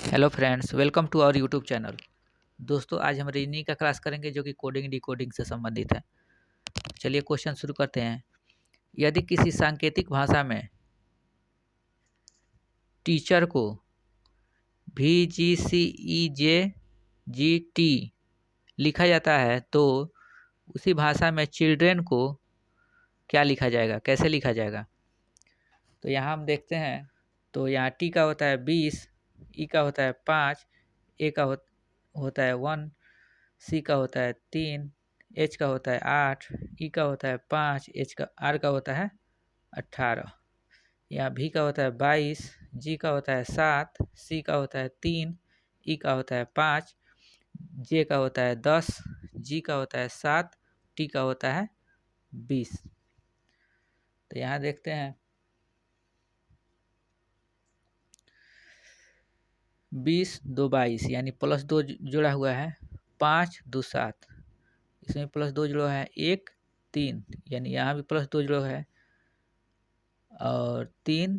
Hello friends, welcome to our YouTube channel. दोस्तों, आज हम रीजनिंग का क्लास करेंगे जो कि कोडिंग डिकोडिंग से संबंधित है। चलिए क्वेश्चन शुरू करते हैं। यदि किसी सांकेतिक भाषा में टीचर को VGCEJGT लिखा जाता है तो उसी भाषा में चिल्ड्रेन को क्या लिखा जाएगा, कैसे लिखा जाएगा? तो यहाँ हम देखते हैं। तो यहाँ टी का होता है 20, ई का होता है 5, ए का होता है 1, सी का होता है 3, एच का होता है 8, ई का होता है 5, एच का आर का होता है 18। यहाँ भी का होता है 22, जी का होता है 7, सी का होता है 3, ई का होता है 5, जे का होता है 10, जी का होता है 7, टी का होता है 20। तो यहाँ देखते हैं 20 2 22 यानी +2 जुड़ा हुआ है, 5 2 7, इसमें +2 जुड़ा है 1 3, यानी यहाँ भी +2 जुड़ा है, और 3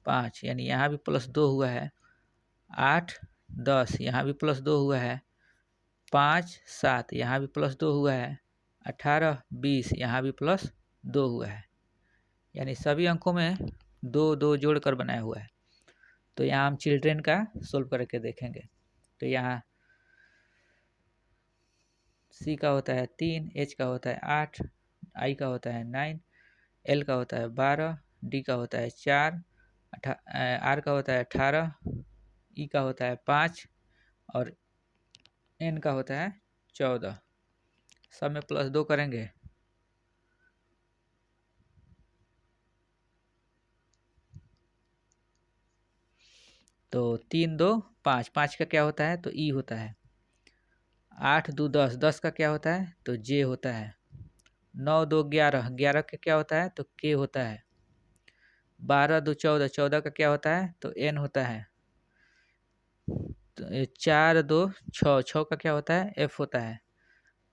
5 यानी यहाँ भी +2 हुआ है, 8 10 यहाँ भी +2 हुआ है, 5 7 यहाँ भी +2 हुआ है, 18 20 यहाँ भी +2 हुआ है, यानी सभी अंकों में 2 2 जोड़कर बनाया हुआ है। तो यहाँ हम चिल्ड्रेन का सोल्व करके देखेंगे। तो यहाँ सी का होता है 3, एच का होता है 8, आई का होता है 9, एल का होता है 12, डी का होता है 4, आर का होता है 18, ई का होता है 5 और एन का होता है 14। सब में +2 करेंगे। तो 3 2 5, 5 का क्या होता है? तो ई होता है। 8 2 10, 10 का क्या होता है? तो जे होता है। 9 2 11, 11 का क्या होता है? तो के होता है। 12 2 14, 14 का क्या होता है? तो एन होता है। तो 4 2 6, 6 का क्या होता है? एफ होता है।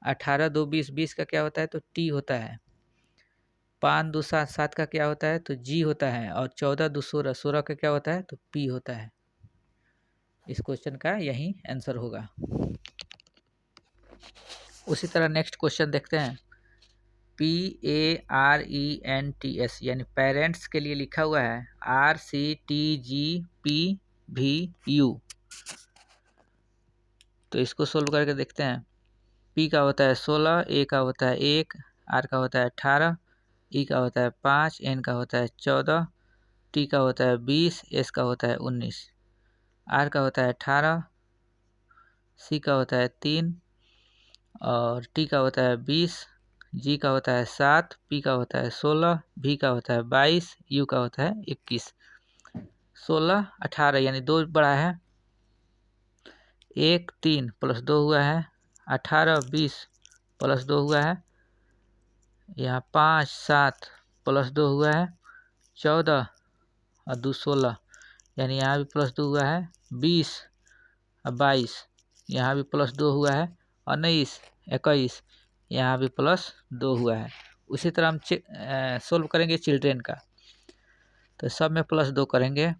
18 2 20, 20 का क्या होता है? तो टी होता है। 5 2 7, 7 का क्या होता है? तो जी होता है। और 14 2 16, 16 का क्या होता है? तो पी होता है। इस क्वेश्चन का यही आंसर होगा। उसी तरह नेक्स्ट क्वेश्चन देखते हैं। PARENTS यानी पेरेंट्स के लिए लिखा हुआ है RCTGPVU। तो इसको सोल्व करके देखते हैं। पी का होता है 16, ए का होता है 1, आर का होता है 18, ई का होता है 5, एन का होता है 14, टी का होता है 20, एस का होता है 19, आर का होता है 18, सी का होता है 3 और टी का होता है 20, जी का होता है 7, पी का होता है 16, भी का होता है 22, यू का होता है 21। 16 18 यानी 2 बड़ा है, 1 3 +2 हुआ है, 18 20 +2 हुआ है, यहाँ 5 7 +2 हुआ है, 14 और 2 16 यानी यहाँ भी +2 हुआ है, 20 और 22 यहाँ भी +2 हुआ है, 19 21 यहाँ भी +2 हुआ है। उसी तरह हम सोल्व करेंगे चिल्ड्रेन का। तो सब में +2 करेंगे।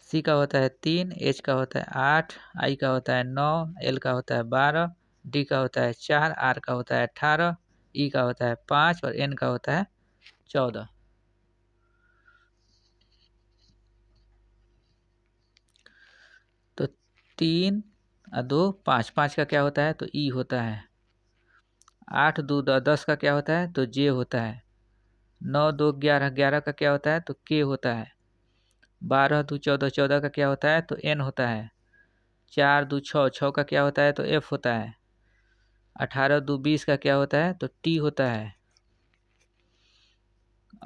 सी का होता है 3, एच का होता है 8, आई का होता है 9, एल का होता है 12, डी का होता है 4, आर का होता है 18, ई का होता है 5 और एन का होता है 14। तो 3 और 2 5, 5 का क्या होता है? तो ई होता है। 8 2 10 का क्या होता है? तो जे होता है। 9 2 11, 11 का क्या होता है? तो के होता है। 12 2 14, 14 का क्या होता है? तो एन होता है। 4 2 6, 6 का क्या होता है? तो एफ होता है। 18 2 20 का क्या होता है? तो टी होता है।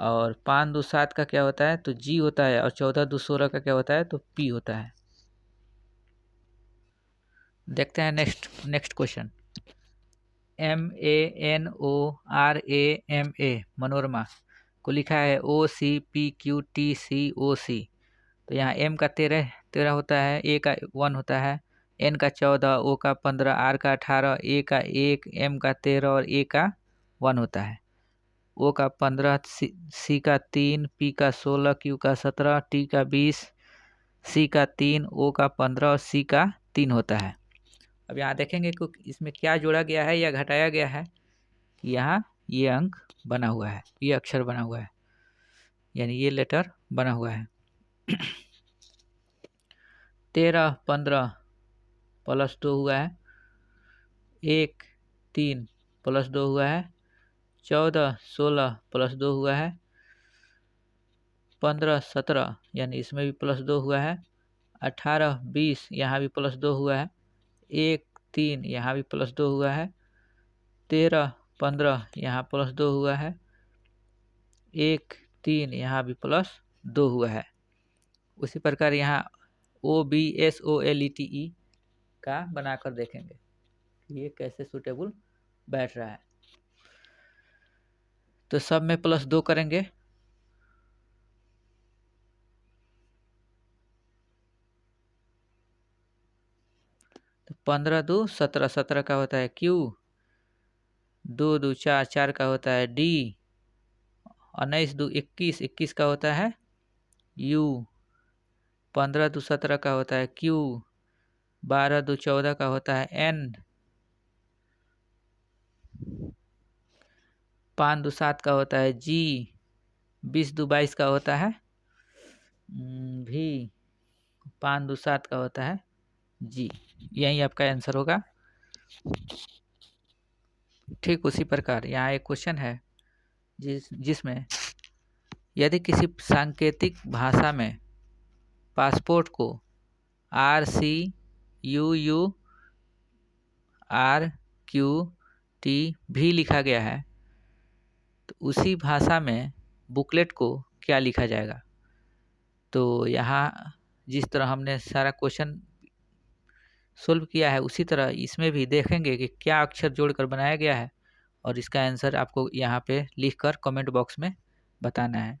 और 5 2 7 का क्या होता है? तो जी होता है। और 14 2 16 का क्या होता है? तो पी होता है। देखते हैं नेक्स्ट क्वेश्चन। MANORAMA मनोरमा को लिखा है OCPQTCOC। तो यहाँ एम का 13 होता है, ए का 1 होता है, एन का 14, ओ का 15, आर का 18, ए का 1, एम का 13 और ए का 1 होता है। ओ का 15, सी का 3, पी का 16, क्यू का 17, टी का 20, सी का 3, ओ का 15 और सी का 3 होता है। अब यहाँ देखेंगे कि इसमें क्या जोड़ा गया है या घटाया गया है। यहाँ ये अंक बना हुआ है, ये अक्षर बना हुआ है, यानी ये लेटर बना हुआ है। 13, 15 प्लस 2 हुआ है, 1, 3 प्लस 2 हुआ है, 14, 16 प्लस 2 हुआ है, 15, 17 यानी इसमें भी प्लस 2 हुआ है, 18, 20 यहाँ भी प्लस 2 हुआ है, 1, 3 यहाँ भी प्लस 2 हुआ है, 13, 15 यहाँ प्लस 2 हुआ है, 1, 3 यहाँ भी प्लस 2 हुआ है। उसी प्रकार यहाँ OBSOLETE का बनाकर देखेंगे ये कैसे सूटेबल बैठ रहा है। तो सब में प्लस 2 करेंगे, तो 15 2 17, 17 का होता है क्यू, 2 2 4, 4 का होता है डी, 19 2 21, 21 का होता है यू, 15 2 17 का होता है क्यू, 12 2 14 का होता है एन, 5 2 7 का होता है जी, 20 2 22 का होता है भी, 5 2 7 का होता है जी। यही आपका आंसर होगा। ठीक उसी प्रकार यहाँ एक क्वेश्चन है जिसमें यदि किसी सांकेतिक भाषा में पासपोर्ट को RCUURQT भी लिखा गया है तो उसी भाषा में बुकलेट को क्या लिखा जाएगा। तो यहाँ जिस तरह हमने सारा क्वेश्चन सोल्व किया है उसी तरह इसमें भी देखेंगे कि क्या अक्षर जोड़कर बनाया गया है और इसका आंसर आपको यहाँ पे लिखकर कमेंट बॉक्स में बताना है।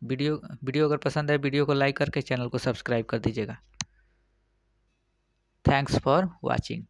वीडियो अगर पसंद है वीडियो को लाइक करके चैनल को सब्सक्राइब कर दीजिएगा। Thanks for watching.